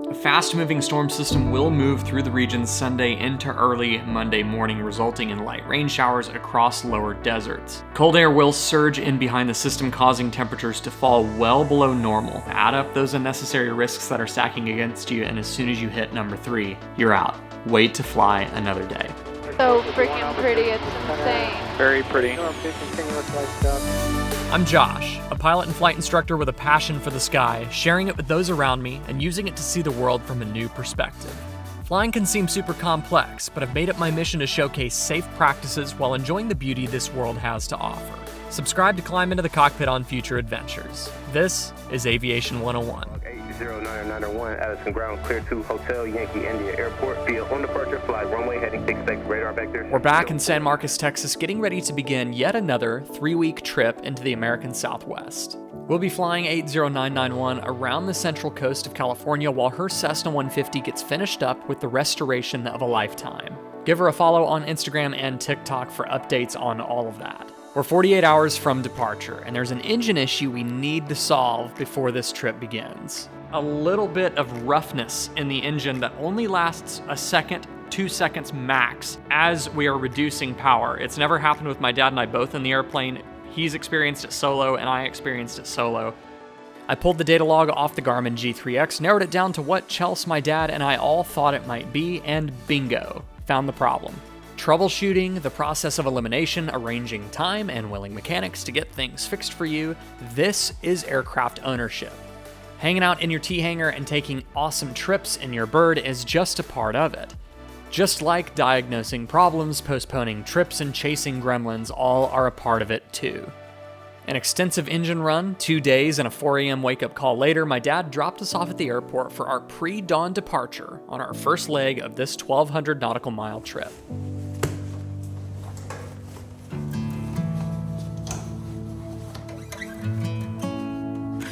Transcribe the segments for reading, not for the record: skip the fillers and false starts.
A fast-moving storm system will move through the region Sunday into early Monday morning, resulting in light rain showers across lower deserts. Cold air will surge in behind the system, causing temperatures to fall well below normal. Add up those unnecessary risks that are stacking against you, and as soon as you hit number 3, you're out. Wait to fly another day. So freaking pretty, it's insane. Very pretty. I'm Josh, a pilot and flight instructor with a passion for the sky, sharing it with those around me and using it to see the world from a new perspective. Flying can seem super complex, but I've made it my mission to showcase safe practices while enjoying the beauty this world has to offer. Subscribe to climb into the cockpit on future adventures. This is Aviation 101. 80991, Addison Ground, clear to Hotel Yankee India Airport. Via on departure, fly runway heading 66, radar back there. We're back in San Marcos, Texas, getting ready to begin yet another 3-week trip into the American Southwest. We'll be flying 80991 around the central coast of California while her Cessna 150 gets finished up with the restoration of a lifetime. Give her a follow on Instagram and TikTok for updates on all of that. We're 48 hours from departure, and there's an engine issue we need to solve before this trip begins. A little bit of roughness in the engine that only lasts a second, 2 seconds max as we are reducing power. It's never happened with my dad and I both in the airplane. He's experienced it solo, and I experienced it solo. I pulled the data log off the Garmin G3X, narrowed it down to what Chelsea, my dad, and I all thought it might be, and bingo, found the problem. Troubleshooting, the process of elimination, arranging time, and willing mechanics to get things fixed for you. This is aircraft ownership. Hanging out in your T-hangar and taking awesome trips in your bird is just a part of it. Just like diagnosing problems, postponing trips, and chasing gremlins all are a part of it too. An extensive engine run, 2 days, and a 4 a.m. wake-up call later, my dad dropped us off at the airport for our pre-dawn departure on our first leg of this 1,200 nautical mile trip.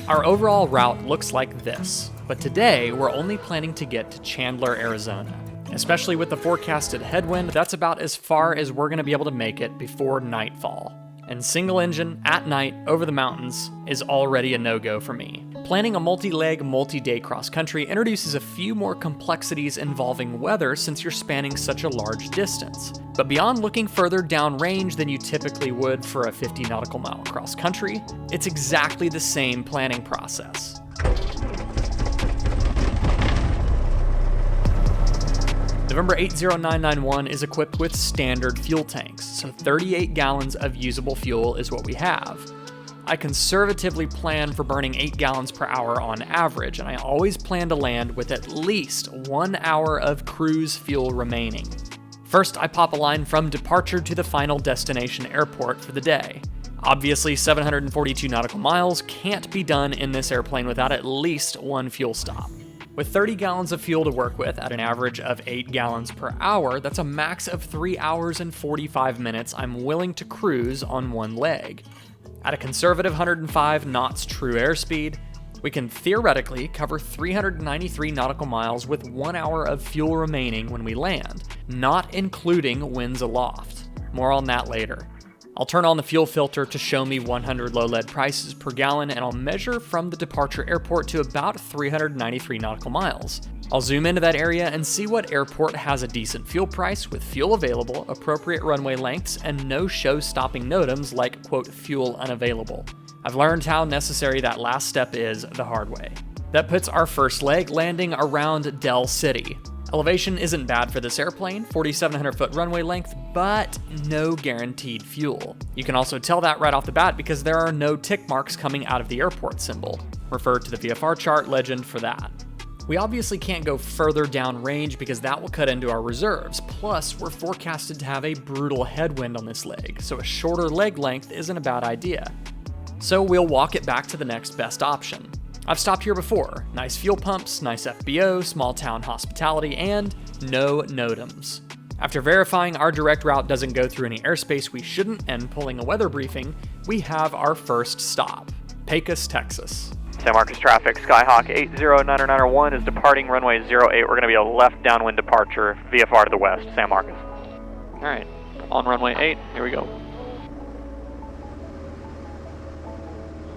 Our overall route looks like this, but today we're only planning to get to Chandler, Arizona. Especially with the forecasted headwind, that's about as far as we're going to be able to make it before nightfall. And single engine, at night, over the mountains, is already a no-go for me. Planning a multi-leg, multi-day cross-country introduces a few more complexities involving weather since you're spanning such a large distance. But beyond looking further downrange than you typically would for a 50 nautical mile cross-country, it's exactly the same planning process. November 80991 is equipped with standard fuel tanks, so 38 gallons of usable fuel is what we have. I conservatively plan for burning 8 gallons per hour on average, and I always plan to land with at least 1 hour of cruise fuel remaining. First, I pop a line from departure to the final destination airport for the day. Obviously, 742 nautical miles can't be done in this airplane without at least one fuel stop. With 30 gallons of fuel to work with at an average of 8 gallons per hour, that's a max of 3 hours and 45 minutes I'm willing to cruise on one leg. At a conservative 105 knots true airspeed, we can theoretically cover 393 nautical miles with 1 hour of fuel remaining when we land, not including winds aloft. More on that later. I'll turn on the fuel filter to show me 100 low lead prices per gallon, and I'll measure from the departure airport to about 393 nautical miles. I'll zoom into that area and see what airport has a decent fuel price with fuel available, appropriate runway lengths, and no show-stopping NOTAMs like, quote, fuel unavailable. I've learned how necessary that last step is the hard way. That puts our first leg landing around Del City. Elevation isn't bad for this airplane, 4,700 foot runway length, but no guaranteed fuel. You can also tell that right off the bat because there are no tick marks coming out of the airport symbol. Refer to the VFR chart legend for that. We obviously can't go further down range because that will cut into our reserves, plus we're forecasted to have a brutal headwind on this leg, so a shorter leg length isn't a bad idea. So we'll walk it back to the next best option. I've stopped here before. Nice fuel pumps, nice FBO, small town hospitality, and no NOTAMs. After verifying our direct route doesn't go through any airspace we shouldn't and pulling a weather briefing, we have our first stop, Pecos, Texas. San Marcos traffic, Skyhawk 80991 is departing runway 08. We're going to be a left downwind departure, VFR to the west, San Marcos. All right, on runway 8, here we go.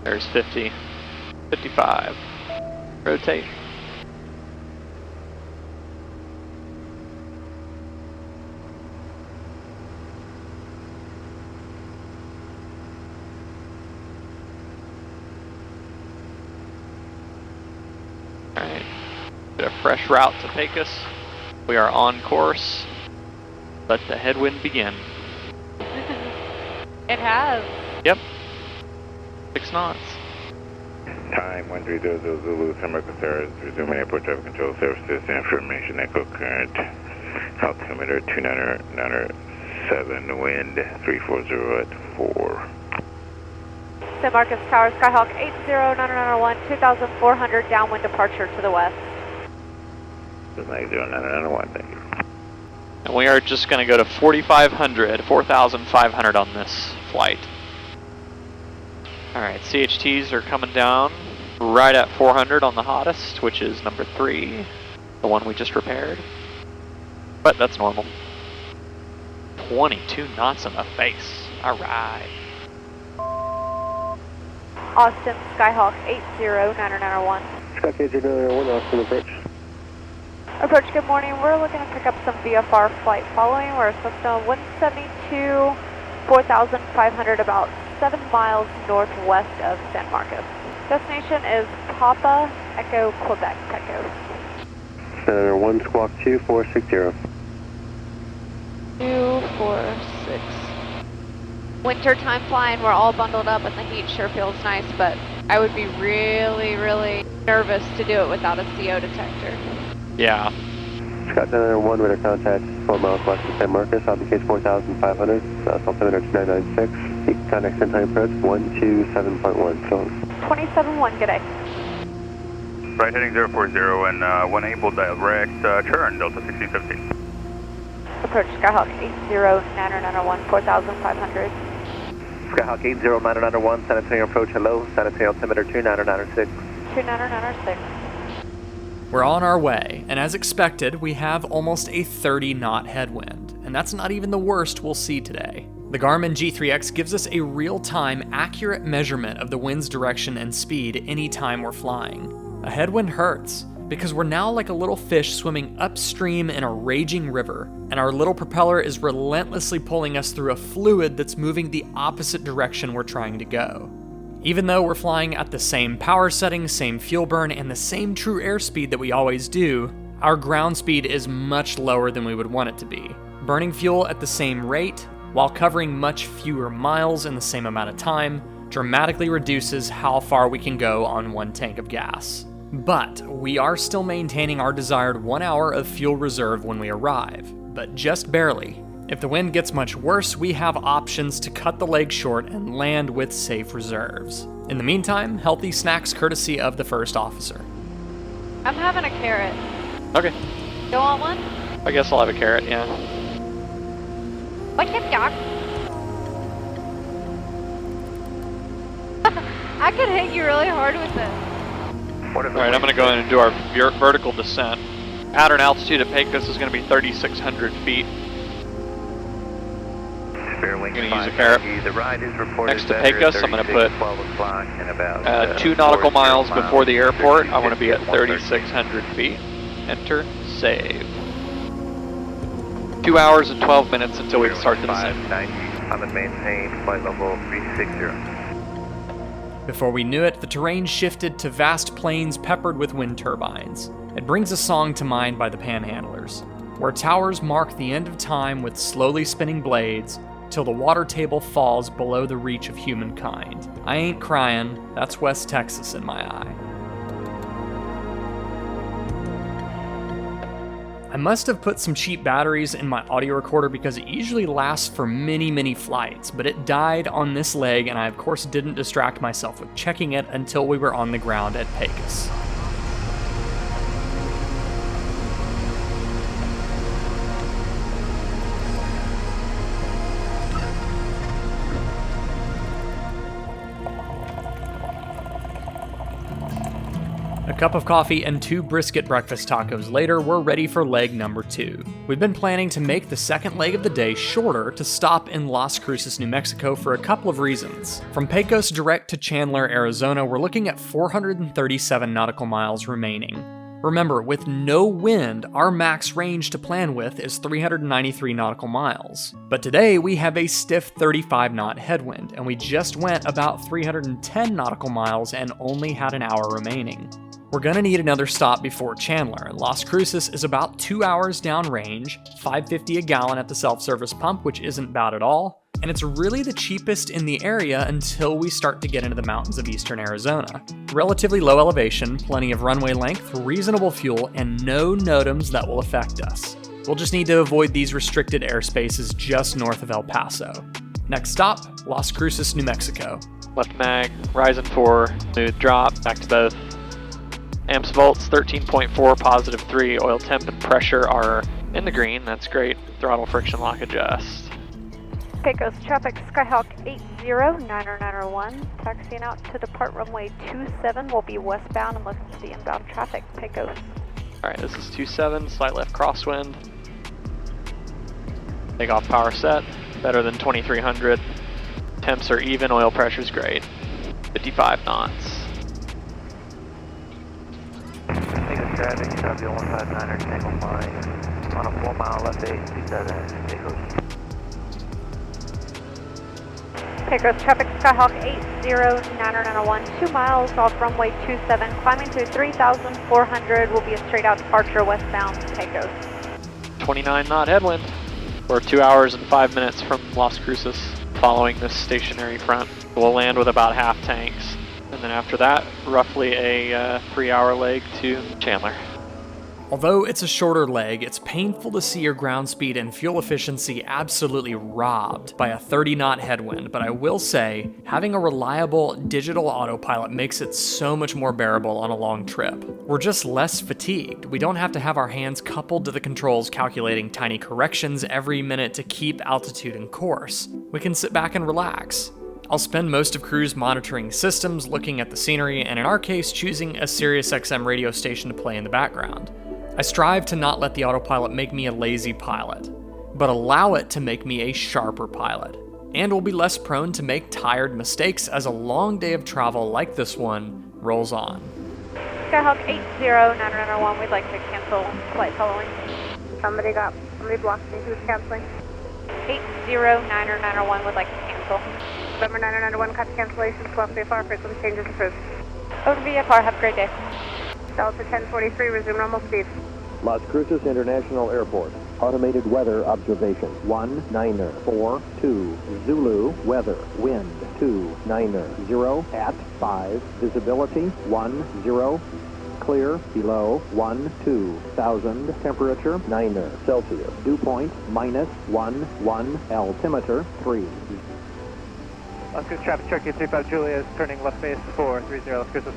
There's 50. 55. Rotate. Alright, get a fresh route to Pecos. We are on course. Let the headwind begin. It has. Yep. 6 knots. Time 1300 Zulu, Summer Stars, resuming airport traffic control services, information echo current, altimeter 2997, wind 340 at 4. San Marcos Tower, Skyhawk 80991, 2400 downwind departure to the west. 90991, thank you. And we are just going to go to 4,500 on this flight. Alright, CHTs are coming down right at 400 on the hottest, which is number 3, the one we just repaired. But that's normal. 22 knots in the face. Alright. Austin, Skyhawk 80991. Skyhawk 80991, Austin approach. Approach, good morning. We're looking to pick up some VFR flight following. We're Cessna 172, 4,500, about 7 miles northwest of San Marcos. Destination is Papa Echo, Quebec, Pecos. Center 1, Squawk 2460. 246. Winter time flying, we're all bundled up and the heat sure feels nice, but I would be really, really nervous to do it without a CO detector. Yeah. Scott 991, radar contact 4 miles west of San Marcos, altimeter 4,500, altimeter 996, heat contact send time approach 127.1, so 27-1, good day. Right heading 040 and when able direct turn, Delta 1615. Approach Skyhawk 80991, 4,500. Skyhawk 80991, San Antonio approach, hello, San Antonio altimeter 2996. 2996. We're on our way, and as expected, we have almost a 30-knot headwind, and that's not even the worst we'll see today. The Garmin G3X gives us a real-time, accurate measurement of the wind's direction and speed anytime we're flying. A headwind hurts, because we're now like a little fish swimming upstream in a raging river, and our little propeller is relentlessly pulling us through a fluid that's moving the opposite direction we're trying to go. Even though we're flying at the same power setting, same fuel burn, and the same true airspeed that we always do, our ground speed is much lower than we would want it to be. Burning fuel at the same rate, while covering much fewer miles in the same amount of time, dramatically reduces how far we can go on one tank of gas. But we are still maintaining our desired 1 hour of fuel reserve when we arrive, but just barely. If the wind gets much worse, we have options to cut the leg short and land with safe reserves. In the meantime, healthy snacks courtesy of the first officer. I'm having a carrot. Okay. You want one? I guess I'll have a carrot, yeah. What's up, Doc? I could hit you really hard with this. Alright, I'm going to go in and do our vertical descent. Pattern altitude at Pecos is going to be 3,600 feet. I'm going to use a carrot. Next to Pecos, I'm going to put 2 nautical miles before the airport. I want to be at 3,600 feet. Enter, save. 2 hours and 12 minutes until we start the descent. On the maintain flight level 360. Before we knew it, the terrain shifted to vast plains peppered with wind turbines. It brings a song to mind by the Panhandlers, where towers mark the end of time with slowly spinning blades till the water table falls below the reach of humankind. I ain't crying, that's West Texas in my eye. I must have put some cheap batteries in my audio recorder because it usually lasts for many flights, but it died on this leg and I of course didn't distract myself with checking it until we were on the ground at Pecos. A cup of coffee and 2 brisket breakfast tacos later, we're ready for leg number 2. We've been planning to make the second leg of the day shorter to stop in Las Cruces, New Mexico for a couple of reasons. From Pecos direct to Chandler, Arizona, we're looking at 437 nautical miles remaining. Remember, with no wind, our max range to plan with is 393 nautical miles. But today we have a stiff 35-knot headwind, and we just went about 310 nautical miles and only had an hour remaining. We're gonna need another stop before Chandler. Las Cruces is about 2 hours downrange, $5.50 a gallon at the self-service pump, which isn't bad at all, and it's really the cheapest in the area until we start to get into the mountains of eastern Arizona. Relatively low elevation, plenty of runway length, reasonable fuel, and no NOTAMs that will affect us. We'll just need to avoid these restricted airspaces just north of El Paso. Next stop, Las Cruces, New Mexico. Left mag, Horizon 4, smooth drop, back to both. Amps volts 13.4, positive 3. Oil temp and pressure are in the green. That's great. Throttle friction lock adjust. Pecos traffic, Skyhawk 80-90901. Taxiing out to depart runway 27. We'll be westbound and looking for the inbound traffic. Pecos. All right, this is 27, slight left crosswind. Takeoff power set, better than 2300. Temps are even, oil pressure's great. 55 knots. Traffic, W159er, Tango 5, on a 4 mile left 827, Pecos. Pecos traffic, Skyhawk 80-90901, 2 miles off runway 27, climbing to 3,400, will be a straight out departure westbound, Pecos. 29 knot headwind. We're 2 hours and 5 minutes from Las Cruces following this stationary front. We'll land with about half tanks. And then after that, roughly a 3-hour leg to Chandler. Although it's a shorter leg, it's painful to see your ground speed and fuel efficiency absolutely robbed by a 30-knot headwind, but I will say, having a reliable digital autopilot makes it so much more bearable on a long trip. We're just less fatigued. We don't have to have our hands coupled to the controls calculating tiny corrections every minute to keep altitude and course. We can sit back and relax. I'll spend most of cruise monitoring systems, looking at the scenery, and in our case, choosing a SiriusXM radio station to play in the background. I strive to not let the autopilot make me a lazy pilot, but allow it to make me a sharper pilot, and will be less prone to make tired mistakes as a long day of travel like this one rolls on. Skyhawk 80-901, we'd like to cancel flight following. Somebody blocked me, who's canceling? 80-901, would like to cancel. November 991, copy cancellation, 12 VFR, frequency changes approved. Over VFR, have a great day. Delta 1043, resume normal speed. Las Cruces International Airport. Automated weather observation. 1942 Zulu weather. Wind 290 at 5. Visibility 10. Clear below 12,000. Temperature 9 Celsius. Dew point -11. Altimeter 3. Las Cruces traffic, Cherokee 35 Julia is turning left base 430 Las Cruces.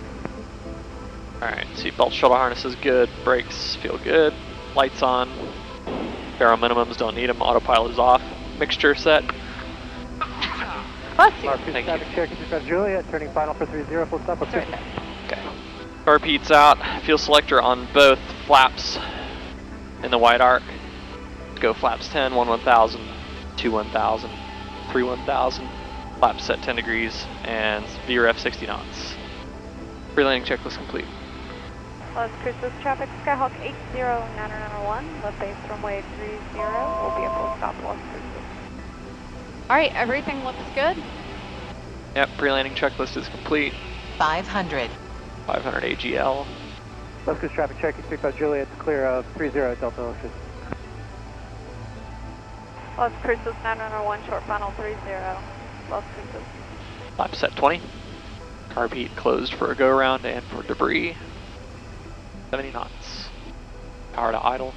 Alright, seatbelt shuttle harness is good, brakes feel good, lights on, barrel minimums don't need them, autopilot is off, mixture set. Bless you. Las Cruces traffic, Cherokee 35 Julia, turning final for 30, full stop, Las Cruces. Okay. Carpeet's out, fuel selector on both flaps in the wide arc. Go flaps 10, 1-1000, 2-1000, 3-1000, flaps set 10 degrees, and VRF 60 knots. Pre-landing checklist complete. Las Cruces traffic, Skyhawk 80-901, left base runway 30, will be a full stop Las Cruces. Alright, everything looks good. Yep, pre-landing checklist is complete. 500 AGL. Las Cruces traffic, Cherokee 35 Juliet, clear of 30 Delta Las Cruces. Las Cruces 901, short final 30, Las Cruces. Lap set 20. Carpeet closed for a go-around and for debris. 70 knots. Power to idle.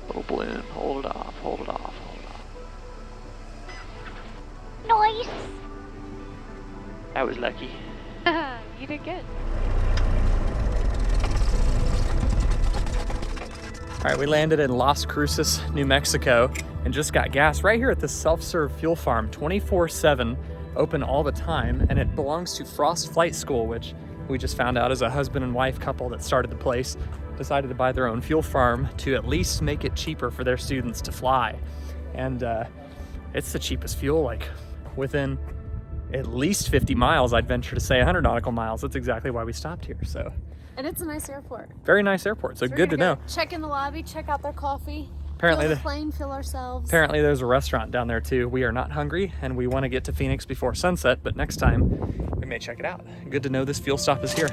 Little balloon. Hold it off, hold it off, hold it off. Nice! That was lucky. You did good. All right, we landed in Las Cruces, New Mexico, and just got gas right here at this self-serve fuel farm, 24/7, open all the time, and it belongs to Frost Flight School, which we just found out is a husband and wife couple that started the place, decided to buy their own fuel farm to at least make it cheaper for their students to fly. And it's the cheapest fuel, like within at least 50 miles, I'd venture to say 100 nautical miles. That's exactly why we stopped here, so. And it's a nice airport. Very nice airport, so It's good to really know. Check in the lobby, check out their coffee. Apparently, fill the plane, fill ourselves. Apparently there's a restaurant down there too. We are not hungry and we want to get to Phoenix before sunset, but next time we may check it out. Good to know this fuel stop is here.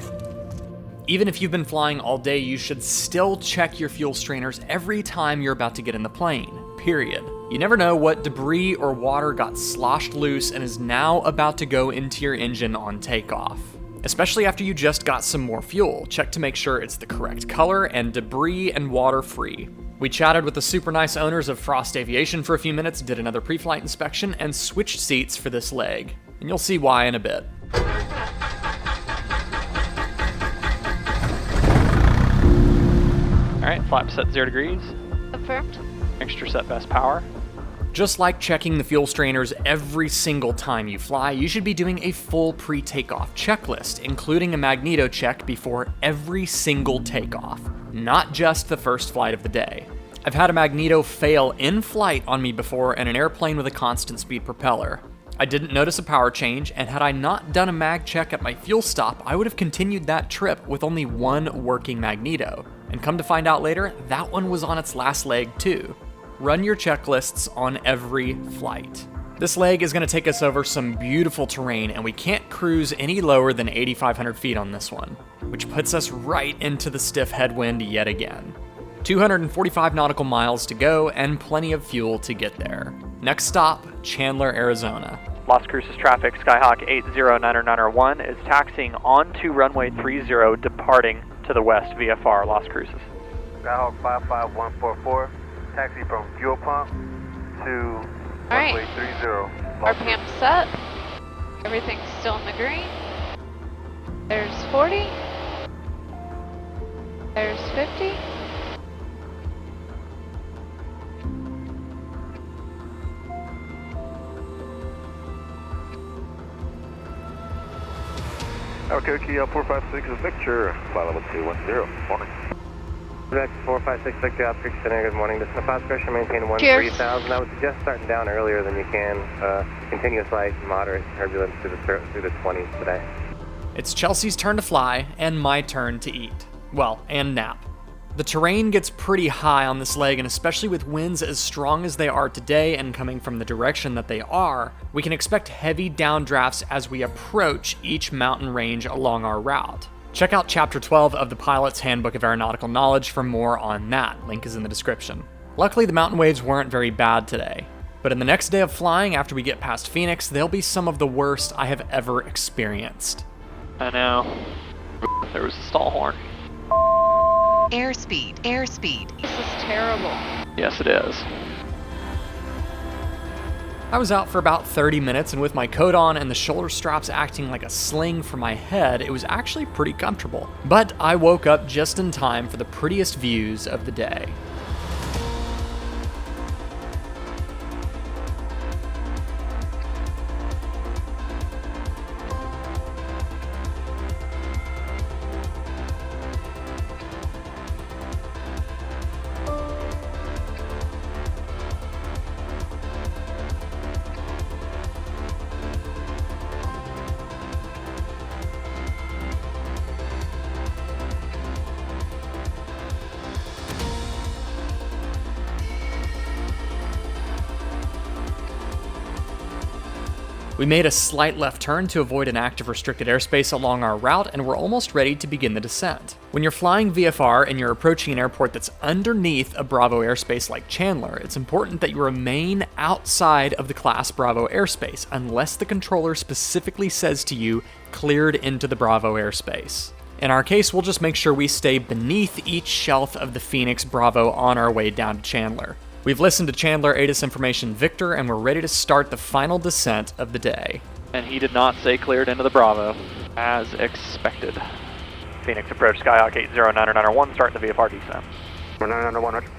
Even if you've been flying all day, you should still check your fuel strainers every time you're about to get in the plane, period. You never know what debris or water got sloshed loose and is now about to go into your engine on takeoff. Especially after you just got some more fuel. Check to make sure it's the correct color and debris and water free. We chatted with the super nice owners of Frost Aviation for a few minutes, did another pre-flight inspection, and switched seats for this leg. And you'll see why in a bit. Alright, flap set 0 degrees. Confirmed. Mixture set best power. Just like checking the fuel strainers every single time you fly, you should be doing a full pre-takeoff checklist, including a magneto check before every single takeoff, not just the first flight of the day. I've had a magneto fail in flight on me before in an airplane with a constant speed propeller. I didn't notice a power change, and had I not done a mag check at my fuel stop, I would have continued that trip with only one working magneto. And come to find out later, that one was on its last leg too. Run your checklists on every flight. This leg is going to take us over some beautiful terrain, and we can't cruise any lower than 8,500 feet on this one, which puts us right into the stiff headwind yet again. 245 nautical miles to go and plenty of fuel to get there. Next stop, Chandler, Arizona. Las Cruces traffic, Skyhawk 809901 is taxiing onto runway 30, departing to the west VFR, Las Cruces. Skyhawk 55144, taxi from fuel pump to runway 30. RPM set. Everything's still in the green. There's 40. There's 50. Okay, KL 456 is Victor, flight level 210, morning. Quebec 456 Victor, Outreach Center, good morning. This is the fast pressure, maintain 13,000. I would suggest starting down earlier than you can. Continuous light, moderate turbulence through the 20s today. It's Chelsea's turn to fly, and my turn to eat. Well, and nap. The terrain gets pretty high on this leg, and especially with winds as strong as they are today and coming from the direction that they are, we can expect heavy downdrafts as we approach each mountain range along our route. Check out Chapter 12 of the Pilot's Handbook of Aeronautical Knowledge for more on that. Link is in the description. Luckily, the mountain waves weren't very bad today, but in the next day of flying after we get past Phoenix, they'll be some of the worst I have ever experienced. I know. There was a stall horn. Airspeed, airspeed. This is terrible. Yes, it is. I was out for about 30 minutes, and with my coat on and the shoulder straps acting like a sling for my head, it was actually pretty comfortable. But I woke up just in time for the prettiest views of the day. We made a slight left turn to avoid an active restricted airspace along our route, and we're almost ready to begin the descent. When you're flying VFR and you're approaching an airport that's underneath a Bravo airspace like Chandler, it's important that you remain outside of the Class Bravo airspace unless the controller specifically says to you, cleared into the Bravo airspace. In our case, we'll just make sure we stay beneath each shelf of the Phoenix Bravo on our way down to Chandler. We've listened to Chandler ATIS information Victor, and we're ready to start the final descent of the day. And he did not say cleared into the Bravo, as expected. Phoenix approach, Skyhawk 809901, starting the VFR descent. 991, Roger.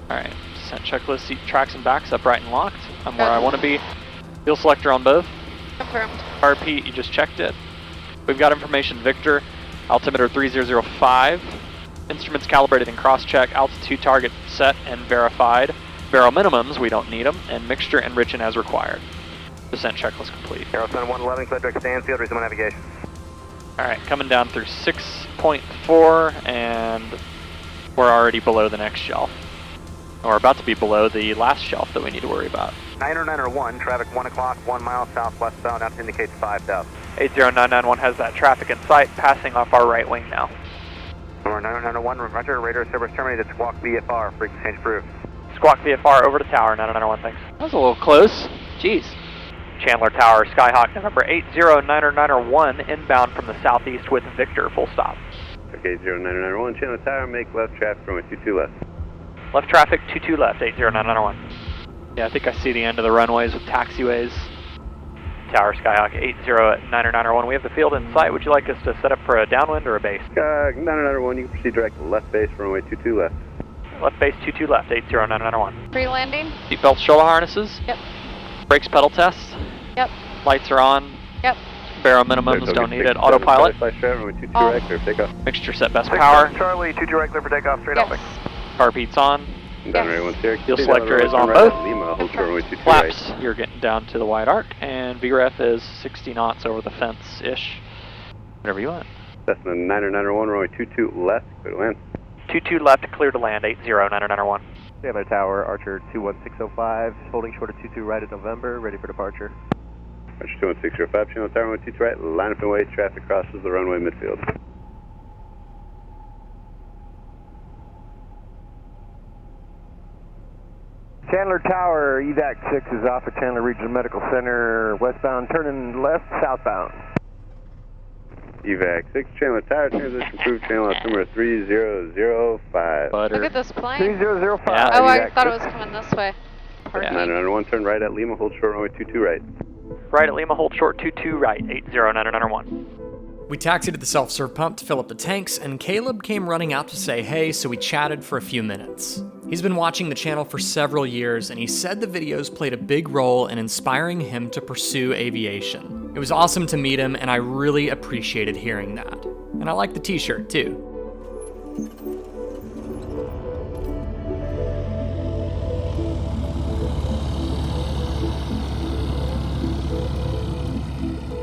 Alright, descent checklist, seat tracks and backs, upright and locked. I'm where I want to be. Fuel selector on both. Confirmed. RP, you just checked it. We've got information Victor, altimeter 3005. Instruments calibrated and cross-check, altitude target set and verified. Barrel minimums, we don't need them, and mixture enriching as required. Descent checklist complete. Aero Sun 111, clear direct stand, field, resume navigation. Alright, coming down through 6.4, and we're already below the next shelf. We're about to be below the last shelf that we need to worry about. 90901, traffic 1 o'clock, 1 mile southwestbound, that indicates 5,000. 80991 has that traffic in sight, passing off our right wing now. Number 90901, roger, radar service terminated, squawk VFR, frequency change approved. Squawk VFR over to tower, 90901, thanks. That was a little close. Jeez. Chandler Tower, Skyhawk, November 80991, inbound from the southeast with Victor, full stop. Okay, 80991, Chandler Tower, make left traffic, runway 22 left. Left traffic, 22 left, 80991. Yeah, I think I see the end of the runways with taxiways. Tower, Skyhawk, 80991. We have the field in sight. Would you like us to set up for a downwind or a base? 90901, you can proceed direct left base, runway 22 left. Left base, 22 left, 80991. Pre-landing? Seatbelt, shoulder harnesses. Yep. Brakes, pedal test. Yep. Lights are on. Yep. Barrel minimums, don't need it. Autopilot. Takeoff. Mixture set best power. Charlie, 22 right, clear for takeoff, straight Yes. Car beats on. Yes. Fuel selector is on both. Lima, hold short, runway 22 Flaps, right. you're getting down to the wide arc. And VREF is 60 knots over the fence-ish. Whatever you want. Cessna 90901, runway 22 left, clear to land. 22 left, clear to land, 80991. Chandler Tower, Archer 21605, holding short of 22 right at November, ready for departure. Archer 21605, Chandler Tower, runway 22 right, line up and wait, traffic crosses the runway midfield. Chandler Tower, evac 6 is off at Chandler Regional Medical Center, westbound, turning left, southbound. Evac 6, Chandler Tower, transition approved, channel number 3005. Butter. Look at this plane. 3005. Yeah. Oh, I thought it was coming this way. Yeah. 991, turn right at Lima, hold short, runway 22 right. Right at Lima, hold short, 22 right, 80991. We taxied to the self-serve pump to fill up the tanks, and Caleb came running out to say hey, so we chatted for a few minutes. He's been watching the channel for several years, and he said the videos played a big role in inspiring him to pursue aviation. It was awesome to meet him, and I really appreciated hearing that. And I like the t-shirt too.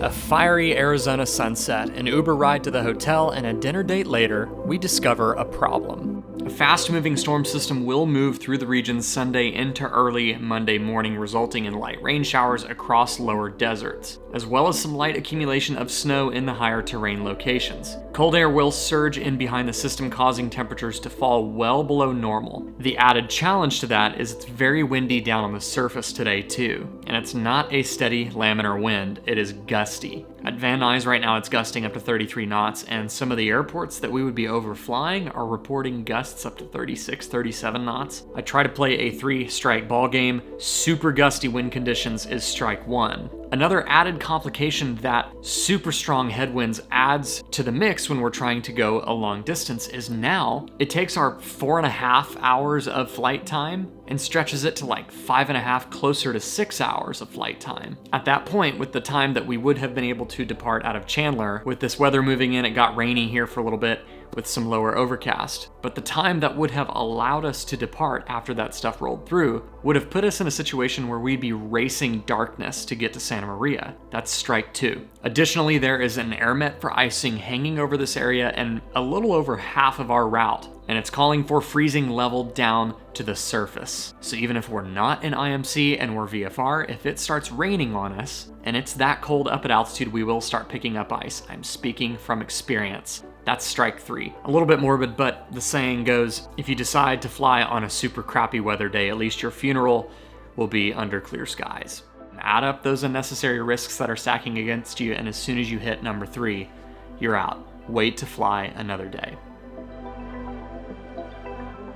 A fiery Arizona sunset, an Uber ride to the hotel, and a dinner date later, we discover a problem. A fast-moving storm system will move through the region Sunday into early Monday morning, resulting in light rain showers across lower deserts, as well as some light accumulation of snow in the higher terrain locations. Cold air will surge in behind the system, causing temperatures to fall well below normal. The added challenge to that is it's very windy down on the surface today too, and it's not a steady laminar wind, it is gusty. At Van Nuys right now it's gusting up to 33 knots, and some of the airports that we would be overflying are reporting gusts up to 36, 37 knots. I try to play a 3-strike ball game. Super gusty wind conditions is strike 1. Another added complication that super strong headwinds adds to the mix when we're trying to go a long distance is now it takes our 4.5 hours of flight time and stretches it to like 5.5, closer to 6 hours of flight time. At that point, with the time that we would have been able to depart out of Chandler, with this weather moving in, it got rainy here for a little bit with some lower overcast. But the time that would have allowed us to depart after that stuff rolled through would have put us in a situation where we'd be racing darkness to get to Santa Maria. That's strike 2. Additionally, there is an air met for icing hanging over this area and a little over half of our route, and it's calling for freezing level down to the surface. So even if we're not in IMC and we're VFR, if it starts raining on us and it's that cold up at altitude, we will start picking up ice. I'm speaking from experience. That's strike 3. A little bit morbid, but the saying goes, if you decide to fly on a super crappy weather day, at least your funeral will be under clear skies. Add up those unnecessary risks that are stacking against you, and as soon as you hit number 3, you're out. Wait to fly another day.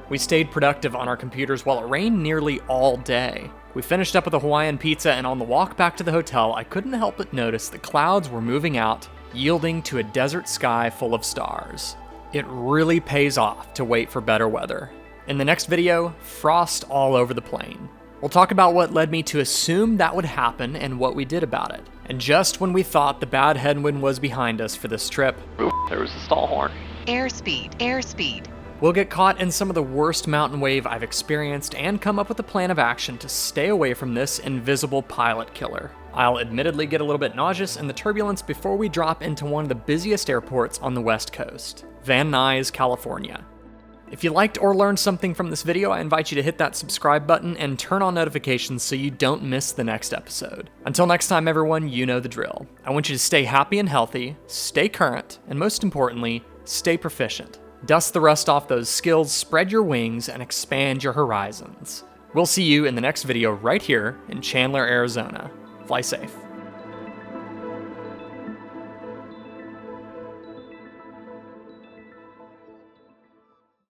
We stayed productive on our computers while it rained nearly all day. We finished up with a Hawaiian pizza, and on the walk back to the hotel, I couldn't help but notice the clouds were moving out, yielding to a desert sky full of stars. It really pays off to wait for better weather. In the next video, frost all over the plane. We'll talk about what led me to assume that would happen and what we did about it. And just when we thought the bad headwind was behind us for this trip, There was a stall horn. Airspeed, airspeed. we'll get caught in some of the worst mountain wave I've experienced and come up with a plan of action to stay away from this invisible pilot killer. I'll admittedly get a little bit nauseous in the turbulence before we drop into one of the busiest airports on the West Coast, Van Nuys, California. If you liked or learned something from this video, I invite you to hit that subscribe button and turn on notifications so you don't miss the next episode. Until next time, everyone, you know the drill. I want you to stay happy and healthy, stay current, and most importantly, stay proficient. Dust the rust off those skills, spread your wings, and expand your horizons. We'll see you in the next video right here in Chandler, Arizona. Fly safe.